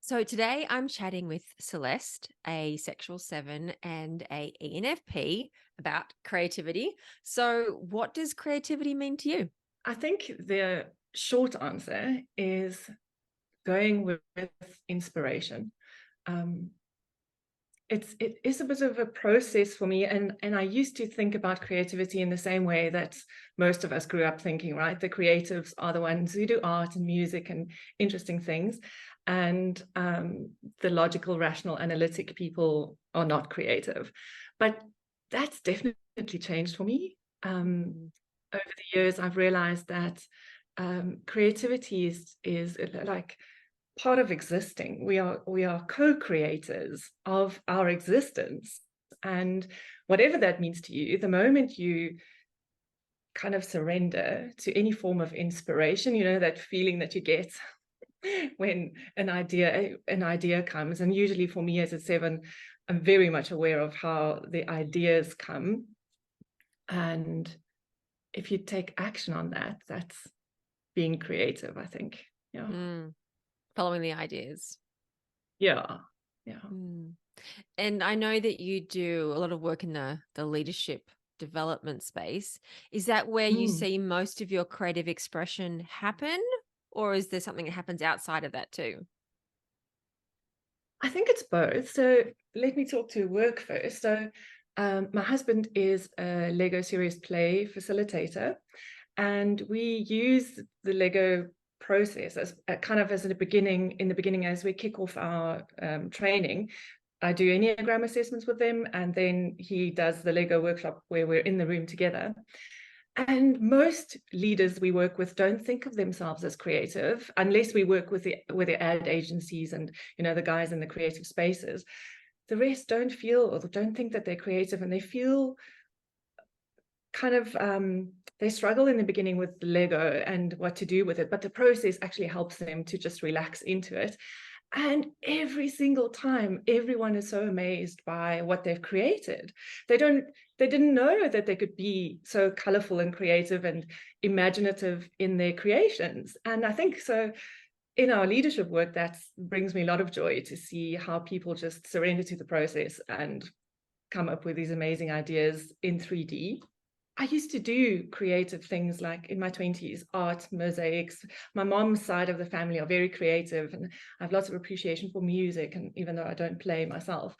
So today I'm chatting with Celeste, a sexual 7 and a ENFP, about creativity. So what does creativity mean to you? I think the short answer is going with inspiration. Um, it is a bit of a process for me, and I used to think about creativity in the same way that most of us grew up thinking, right? The creatives are the ones who do art and music and interesting things, and the logical, rational, analytic people are not creative. But that's definitely changed for me. Mm. Over the years, I've realized that creativity is like part of existing. We are co-creators of our existence, and whatever that means to you, the moment you kind of surrender to any form of inspiration, that feeling that you get when an idea comes. And usually for me as a 7, I'm very much aware of how the ideas come, and if you take action on that, that's being creative, I think. Yeah. Mm. Following the ideas. Yeah. Yeah. Mm. And I know that you do a lot of work in the leadership development space. Is that where you Mm. see most of your creative expression happen? Or is there something that happens outside of that too? I think it's both. So let me talk to work first. So my husband is a Lego Serious Play facilitator, and we use the Lego process as kind of as in the beginning, as we kick off our training. I do Enneagram assessments with him, and then he does the Lego workshop where we're in the room together. And most leaders we work with don't think of themselves as creative unless we work with the ad agencies and the guys in the creative spaces. The rest don't feel or don't think that they're creative, and they feel kind of they struggle in the beginning with Lego and what to do with it, but the process actually helps them to just relax into it. And every single time, everyone is so amazed by what they've created. They didn't know that they could be so colorful and creative and imaginative in their creations. And I think so in our leadership work, that brings me a lot of joy to see how people just surrender to the process and come up with these amazing ideas in 3D. I used to do creative things like in my 20s, art, mosaics. My mom's side of the family are very creative, and I have lots of appreciation for music, and even though I don't play myself.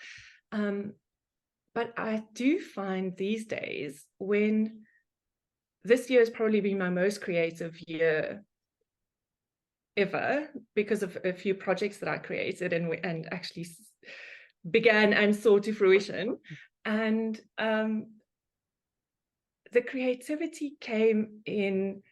But I do find these days, when this year has probably been my most creative year ever because of a few projects that I created and actually began and saw to fruition. And the creativity came in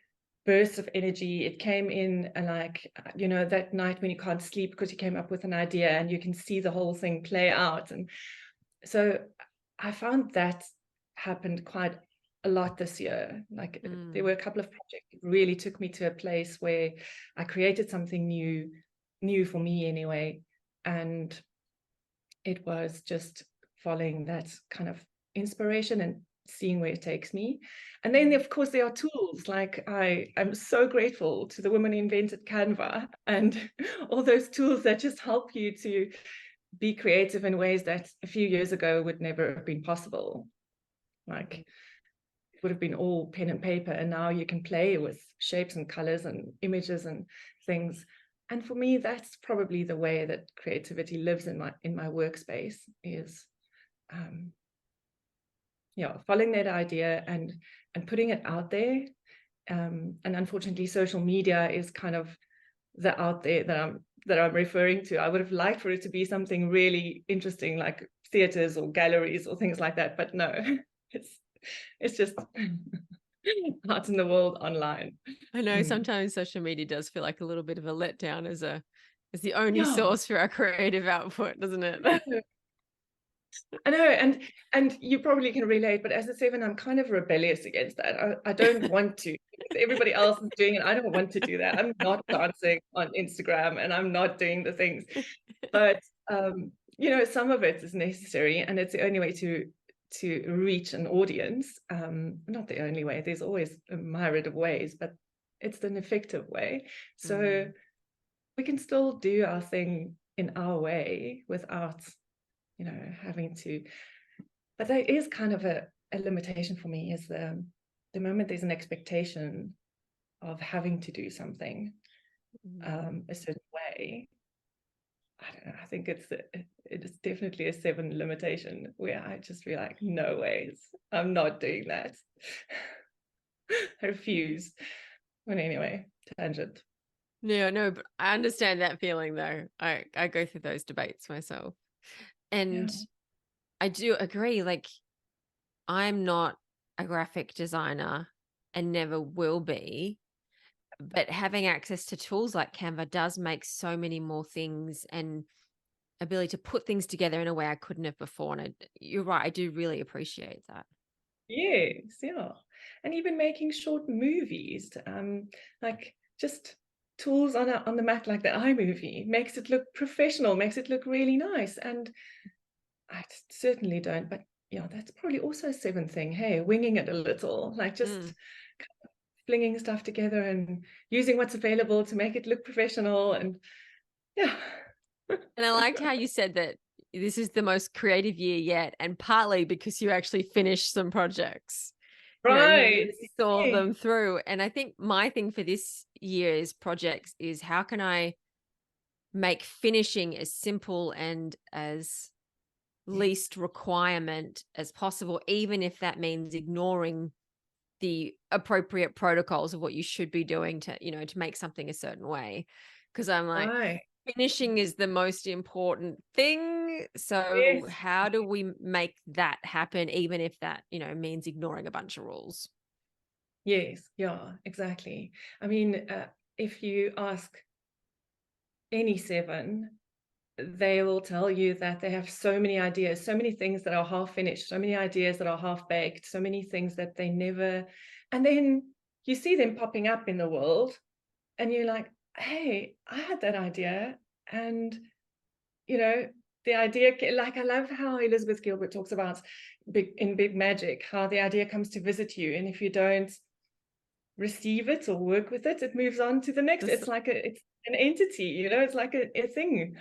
bursts of energy. It came in that night when you can't sleep because you came up with an idea and you can see the whole thing play out. And so I found that happened quite a lot this year. Like there Mm. were a couple of projects that really took me to a place where I created something new for me anyway. And it was just following that kind of inspiration and seeing where it takes me. And then of course there are tools. Like I'm so grateful to the women who invented Canva and all those tools that just help you to be creative in ways that a few years ago would never have been possible. Like it would have been all pen and paper, and now you can play with shapes and colors and images and things. And for me, that's probably the way that creativity lives in my workspace, is following that idea and putting it out there. And unfortunately, social media is kind of the out there that I'm referring to. I would have liked for it to be something really interesting, like theaters or galleries or things like that, but no, it's just out in the world online. I know Mm. sometimes social media does feel like a little bit of a letdown as the only Yeah, source for our creative output, doesn't it? I know, and you probably can relate, but as a 7, I'm kind of rebellious against that. I don't want to. Everybody else is doing it. I don't want to do that. I'm not dancing on Instagram, and I'm not doing the things. But some of it is necessary, and it's the only way to reach an audience. Not the only way. There's always a myriad of ways, but it's an effective way. So Mm. we can still do our thing in our way without, having to. But there is kind of a limitation for me, is the moment there's an expectation of having to do something a certain way. I don't know. I think it is definitely a 7 limitation, where I just feel like, no ways, I'm not doing that. I refuse. But anyway, tangent. No, but I understand that feeling though. I go through those debates myself. Yeah. And I do agree, like I'm not a graphic designer and never will be, but having access to tools like Canva does make so many more things and ability to put things together in a way I couldn't have before. And you're right, I do really appreciate that. Yes, yeah. And even making short movies, like just tools on the Mac, like the iMovie, makes it look professional, makes it look really nice. And I certainly don't, but yeah, that's probably also a 7 thing. Hey, winging it a little, like just flinging stuff together and using what's available to make it look professional. And yeah. And I liked how you said that this is the most creative year yet, and partly because you actually finished some projects. You Right. really saw Yeah. them through. And I think my thing for this year's projects is, how can I make finishing as simple and as least requirement as possible, even if that means ignoring the appropriate protocols of what you should be doing to, to make something a certain way. Because I'm like, Right. finishing is the most important thing. So Yes. how do we make that happen, even if that, means ignoring a bunch of rules? Yes. Yeah, exactly. I mean, if you ask any 7, they will tell you that they have so many ideas, so many things that are half finished, so many ideas that are half baked, so many things that they never. And then you see them popping up in the world, and you're like, hey, I had that idea. And, the idea, like, I love how Elizabeth Gilbert talks about in Big Magic, how the idea comes to visit you. And if you don't receive it or work with it, it moves on to the next. It's like it's an entity, it's like a thing.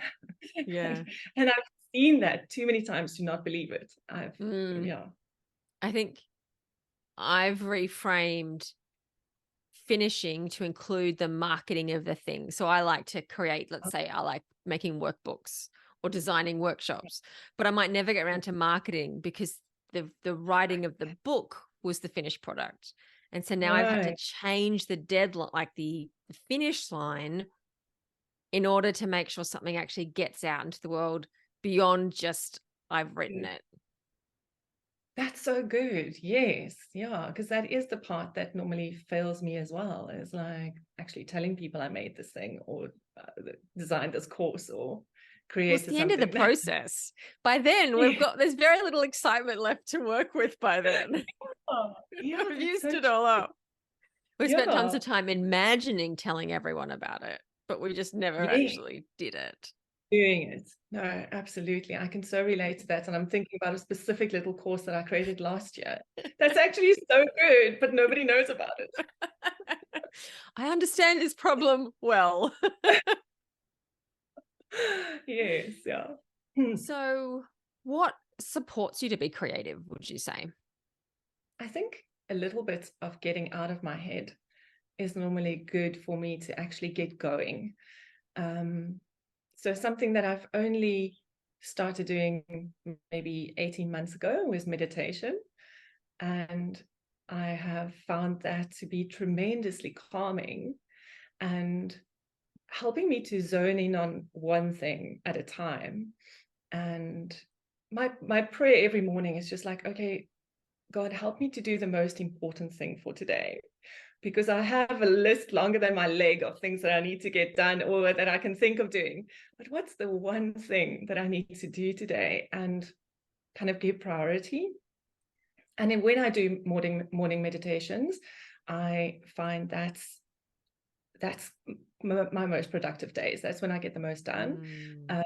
Yeah. And I've seen that too many times to not believe it. Yeah. I think I've reframed finishing to include the marketing of the thing. So I like to create, let's say I like making workbooks or designing workshops, but I might never get around to marketing because the writing of the book was the finished product. And so now I've had to Right. change the deadline, like the finish line, in order to make sure something actually gets out into the world beyond just I've written it. That's so good. Yes. Yeah. Because that is the part that normally fails me as well, is like actually telling people I made this thing, or designed this course, or Well, it's created the end of the something. process. By then, Yeah. there's very little excitement left to work with by then. Oh, yeah, We've that's used so it true. all up. We spent tons Yeah. of time imagining telling everyone about it, but we just never Yeah. actually did it. Doing it. No, absolutely. I can so relate to that. And I'm thinking about a specific little course that I created last year. That's actually so good, but nobody knows about it. I understand this problem well. Yes, yeah. So, what supports you to be creative, would you say? I think a little bit of getting out of my head is normally good for me to actually get going. So something that I've only started doing maybe 18 months ago was meditation. And I have found that to be tremendously calming and helping me to zone in on one thing at a time. And my prayer every morning is just like, okay, God, help me to do the most important thing for today, because I have a list longer than my leg of things that I need to get done or that I can think of doing. But what's the one thing that I need to do today, and kind of give priority? And then when I do morning meditations, I find that's my most productive days. That's when I get the most done. Mm.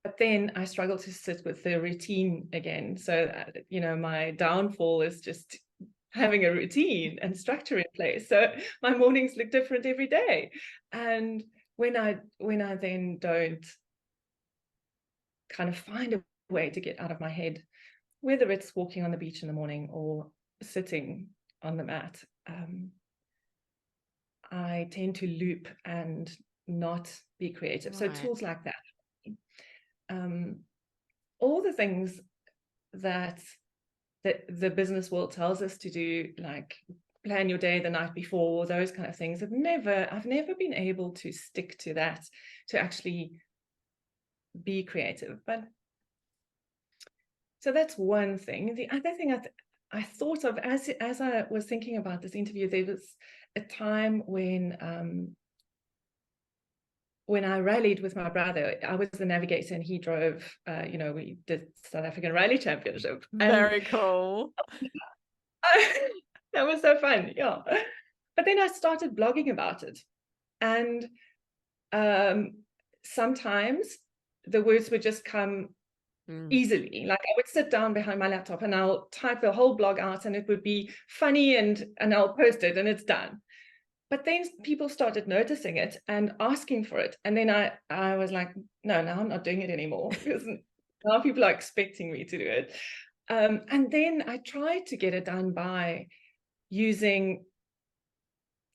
But then I struggle to sit with the routine again. So, my downfall is just having a routine and structure in place. So my mornings look different every day. And when I then don't kind of find a way to get out of my head, whether it's walking on the beach in the morning or sitting on the mat. I tend to loop and not be creative. So Right. tools like that. All the things that the business world tells us to do, like plan your day the night before, those kind of things, I've never been able to stick to that, to actually be creative. But so that's one thing. The other thing I thought of as I was thinking about this interview, there was a time when I rallied with my brother. I was the navigator and he drove. We did South African Rally Championship. Very cool. That was so fun, yeah. But then I started blogging about it, and sometimes the words would just come easily. Like I would sit down behind my laptop and I'll type the whole blog out, and it would be funny, and I'll post it, and it's done. But then people started noticing it and asking for it, and then I was like, no, now I'm not doing it anymore, because now people are expecting me to do it. And then I tried to get it done by using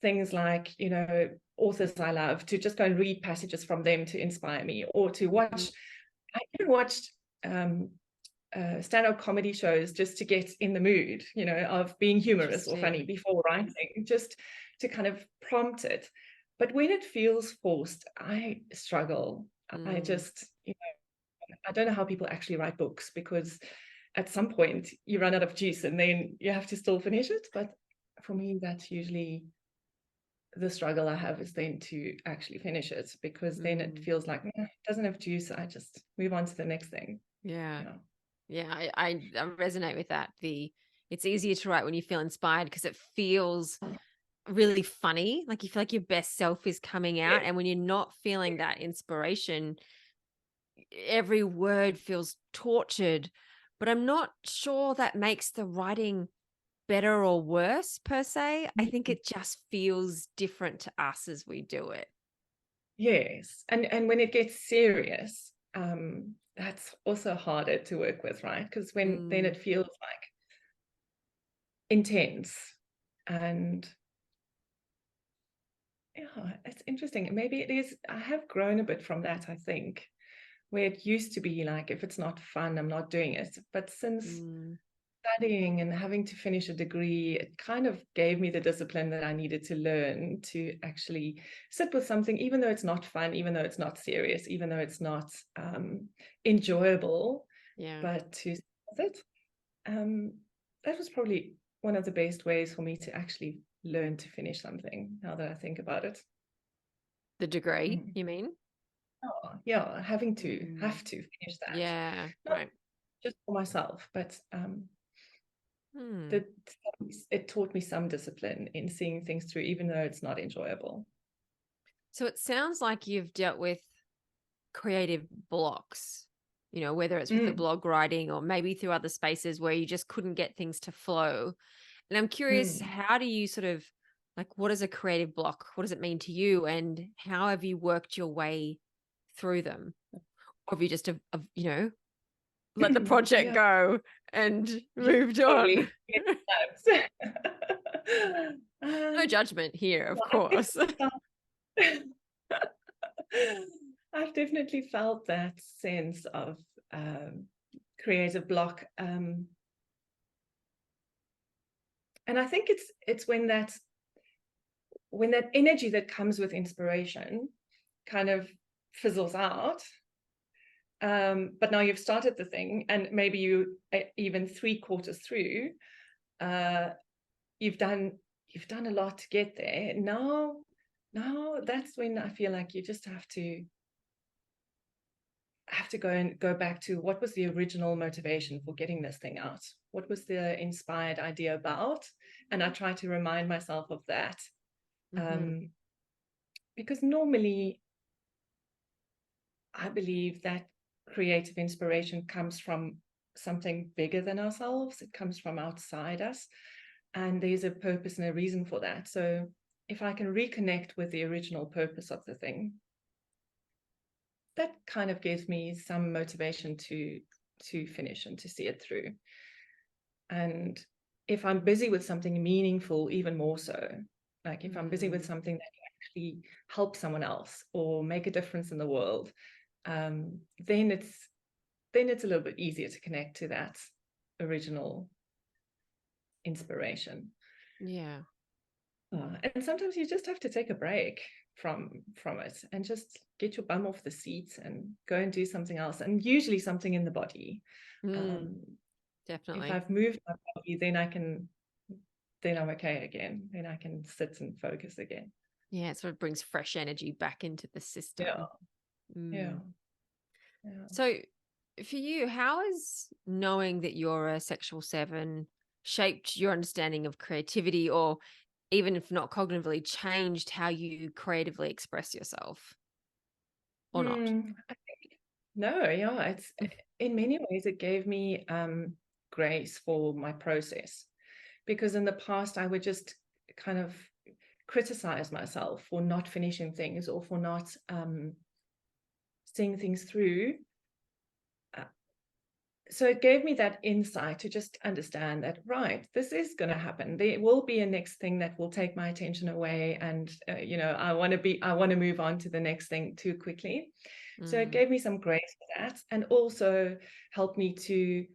things like, authors I love, to just go and read passages from them to inspire me, or to watch. I even watched stand-up comedy shows just to get in the mood, of being humorous or funny before writing, just to kind of prompt it. But when it feels forced, I struggle. I just, I don't know how people actually write books, because at some point you run out of juice and then you have to still finish it. But for me, that's usually the struggle I have, is then to actually finish it, because then it feels like it doesn't have juice. I just move on to the next thing. Yeah. I resonate with that. It's easier to write when you feel inspired, because it feels really funny. Like you feel like your best self is coming out. And when you're not feeling that inspiration, every word feels tortured. But I'm not sure that makes the writing better or worse per se. I think it just feels different to us as we do it. Yes. And when it gets serious, that's also harder to work with, right? Because then it feels like intense. And yeah, it's interesting. Maybe it is. I have grown a bit from that, I think, where it used to be like, if it's not fun, I'm not doing it. But since studying and having to finish a degree, it kind of gave me the discipline that I needed to learn to actually sit with something, even though it's not fun, even though it's not serious, even though it's not enjoyable, but to sit with it. That was probably one of the best ways for me to actually learn to finish something, now that I think about it. The degree, you mean? Oh, yeah, have to finish that. Yeah, Not right. just for myself, but it taught me some discipline in seeing things through, even though it's not enjoyable. So it sounds like you've dealt with creative blocks, whether it's with the blog writing or maybe through other spaces where you just couldn't get things to flow. And I'm curious, how do you sort of, like, what is a creative block? What does it mean to you? And how have you worked your way through them? Or have you just, let the project go and moved on? No judgment here, of course. I've definitely felt that sense of creative block. And I think it's when that energy that comes with inspiration kind of fizzles out. But now you've started the thing, and maybe you even 3/4 through, you've done a lot to get there. Now that's when I feel like you just have to go back to, what was the original motivation for getting this thing out? What was the inspired idea about? And I try to remind myself of that. Because normally I believe that creative inspiration comes from something bigger than ourselves. It comes from outside us, and there's a purpose and a reason for that. So if I can reconnect with the original purpose of the thing, that kind of gives me some motivation to finish and to see it through. And if I'm busy with something meaningful, even more so, like if I'm busy with something that can actually help someone else or make a difference in the world, then it's a little bit easier to connect to that original inspiration. Yeah. And sometimes you just have to take a break from it and just get your bum off the seat and go and do something else, and usually something in the body. Definitely. If I've moved my body, then I'm okay again. Then I can sit and focus again. Yeah, it sort of brings fresh energy back into the system. Yeah. So for you, how has knowing that you're a sexual 7 shaped your understanding of creativity, or even if not cognitively, changed how you creatively express yourself or not? I think no, yeah, it's in many ways it gave me grace for my process, because in the past I would just kind of criticize myself for not finishing things or for not seeing things through. So it gave me that insight to just understand that, right, this is going to happen. There will be a next thing that will take my attention away, and I want to move on to the next thing too quickly. So it gave me some grace for that, and also helped me to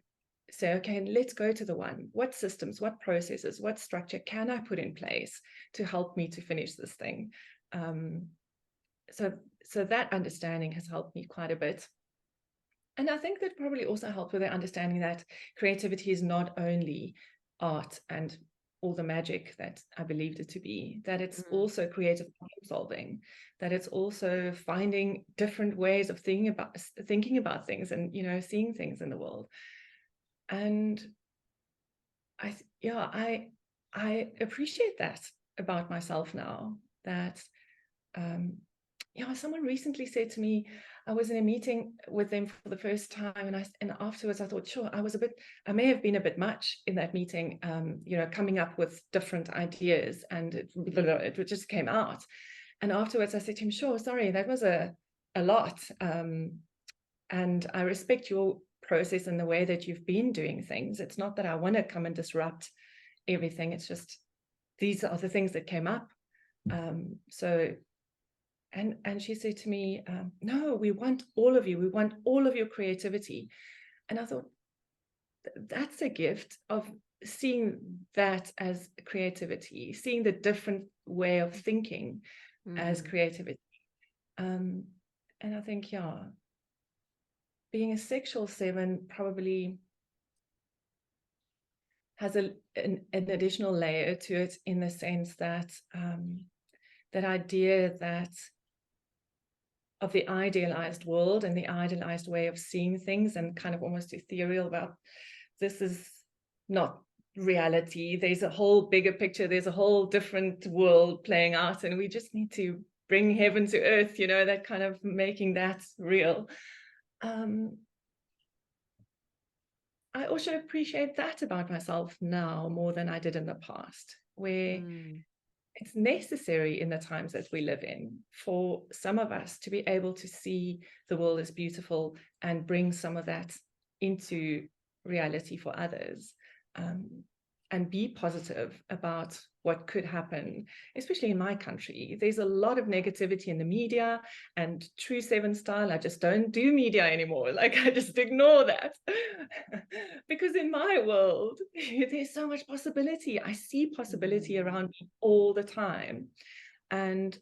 say, okay, let's go to the one. What systems, what processes, what structure can I put in place to help me to finish this thing? So that understanding has helped me quite a bit. And I think that probably also helped with the understanding that creativity is not only art and all the magic that I believed it to be, that it's also creative problem solving, that it's also finding different ways of thinking about things and, seeing things in the world. And I appreciate that about myself now, that someone recently said to me, I was in a meeting with them for the first time, and afterwards I thought, sure, I may have been a bit much in that meeting, coming up with different ideas, and it just came out. And afterwards I said to him, sure, sorry, that was a lot. And I respect your process and the way that you've been doing things. It's not that I want to come and disrupt everything. It's just, these are the things that came up. And she said to me, no, we want all of you. We want all of your creativity. And I thought, that's a gift of seeing that as creativity, seeing the different way of thinking as creativity. And I think, being a sexual 7 probably has an additional layer to it, in the sense that that idea of the idealized world and the idealized way of seeing things, and kind of almost ethereal about, this is not reality. There's a whole bigger picture. There's a whole different world playing out, and we just need to bring heaven to earth, that kind of making that real. I also appreciate that about myself now more than I did in the past, where it's necessary in the times that we live in for some of us to be able to see the world as beautiful and bring some of that into reality for others, and be positive about what could happen, especially in my country. There's a lot of negativity in the media, and true 7 style, I just don't do media anymore. Like, I just ignore that. Because in my world, there's so much possibility. I see possibility around me all the time. And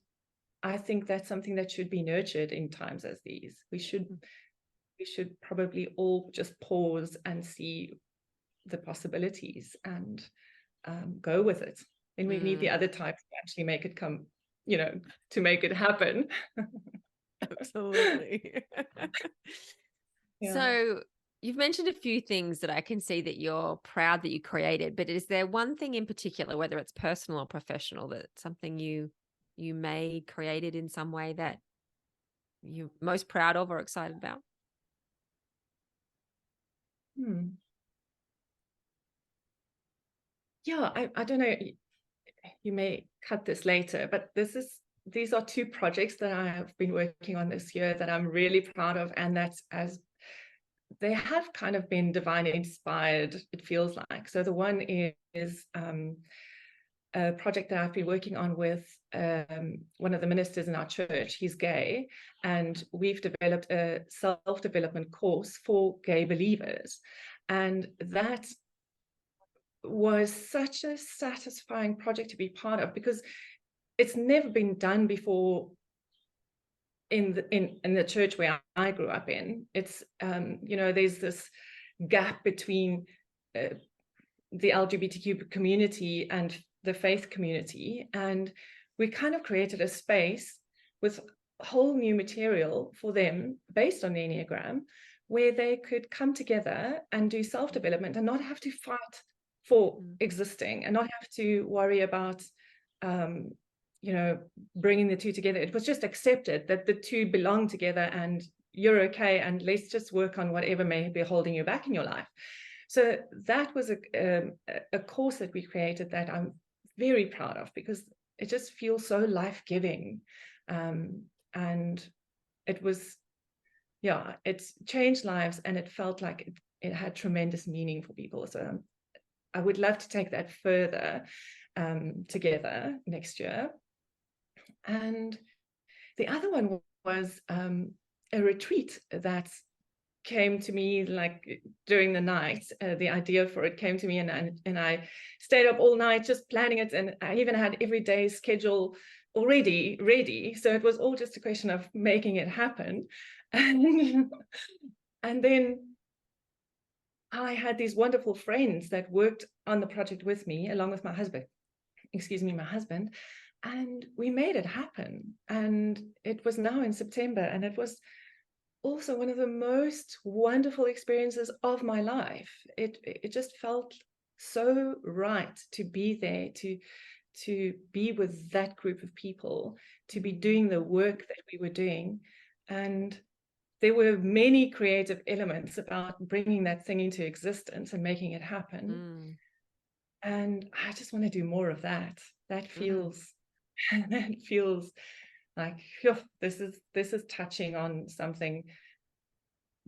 I think that's something that should be nurtured in times as these. We should probably all just pause and see the possibilities and go with it. And we need the other types to actually make it come, to make it happen. Absolutely. So you've mentioned a few things that I can see that you're proud that you created, but is there one thing in particular, whether it's personal or professional, that something you may created in some way that you're most proud of or excited about? I don't know, you may cut this later, but this is these are two projects that I have been working on this year that I'm really proud of, and that's as they have kind of been divinely inspired, it feels like. So the one is a project that I've been working on with one of the ministers in our church. He's gay, and we've developed a self-development course for gay believers. And that was such a satisfying project to be part of, because it's never been done before in the church where I grew up in. It's there's this gap between the LGBTQ community and the faith community, and we kind of created a space with whole new material for them based on the Enneagram, where they could come together and do self-development and not have to fight for existing, and not have to worry about bringing the two together. It was just accepted that the two belong together, and you're okay, and let's just work on whatever may be holding you back in your life. So that was a course that we created that I'm very proud of, because it just feels so life-giving. And it was, it's changed lives, and it felt like it had tremendous meaning for people. So I would love to take that further together next year. And the other one was a retreat that came to me like during the night. The idea for it came to me, and I stayed up all night just planning it, and I even had every day's schedule already ready. So it was all just a question of making it happen. And then I had these wonderful friends that worked on the project with me, along with my husband, and we made it happen. And it was now in September, and it was also one of the most wonderful experiences of my life. It just felt so right to be there, to be with that group of people, to be doing the work that we were doing. And there were many creative elements about bringing that thing into existence and making it happen. And I just want to do more of that. That feels like, this is touching on something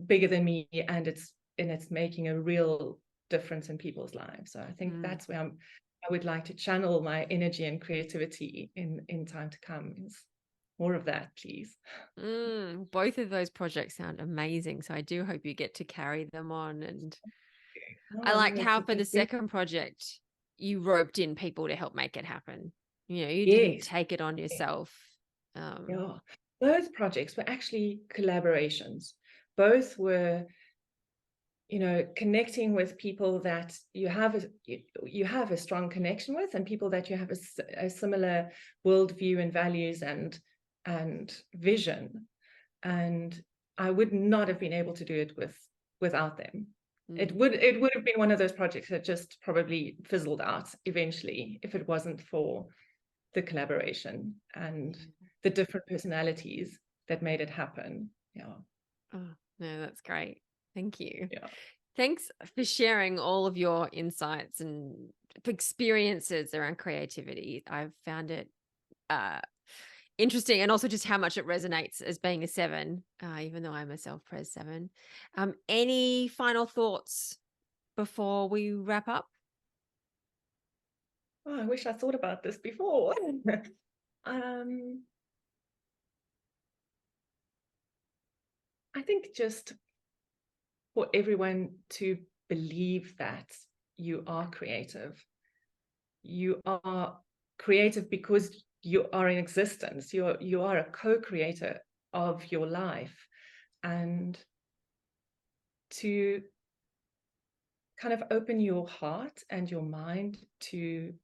bigger than me, and it's making a real difference in people's lives. So I think that's where I would like to channel my energy and creativity in time to come. Is more of that, please. Both of those projects sound amazing. So I do hope you get to carry them on. And I liked how for the second project, you roped in people to help make it happen. You didn't take it on yourself. Those projects were actually collaborations. Both were, connecting with people that you have a strong connection with, and people that you have a similar worldview and values and vision. And I would not have been able to do it without them. It would have been one of those projects that just probably fizzled out eventually if it wasn't for the collaboration and the different personalities that made it happen. Oh, no, that's great. Thank you. Yeah. Thanks for sharing all of your insights and experiences around creativity. I've found it interesting, and also just how much it resonates as being a 7, even though I'm a self-pres 7. Any final thoughts before we wrap up? Oh, I wish I thought about this before. I think just for everyone to believe that you are creative. You are creative because you are in existence. You are a co-creator of your life, and to kind of open your heart and your mind to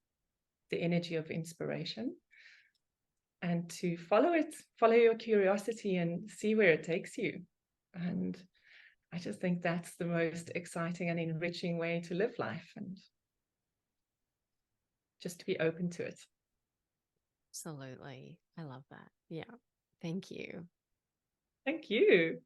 the energy of inspiration, and to follow your curiosity and see where it takes you. And I just think that's the most exciting and enriching way to live life, and just to be open to it. Absolutely. I love that. Yeah. Thank you. Thank you.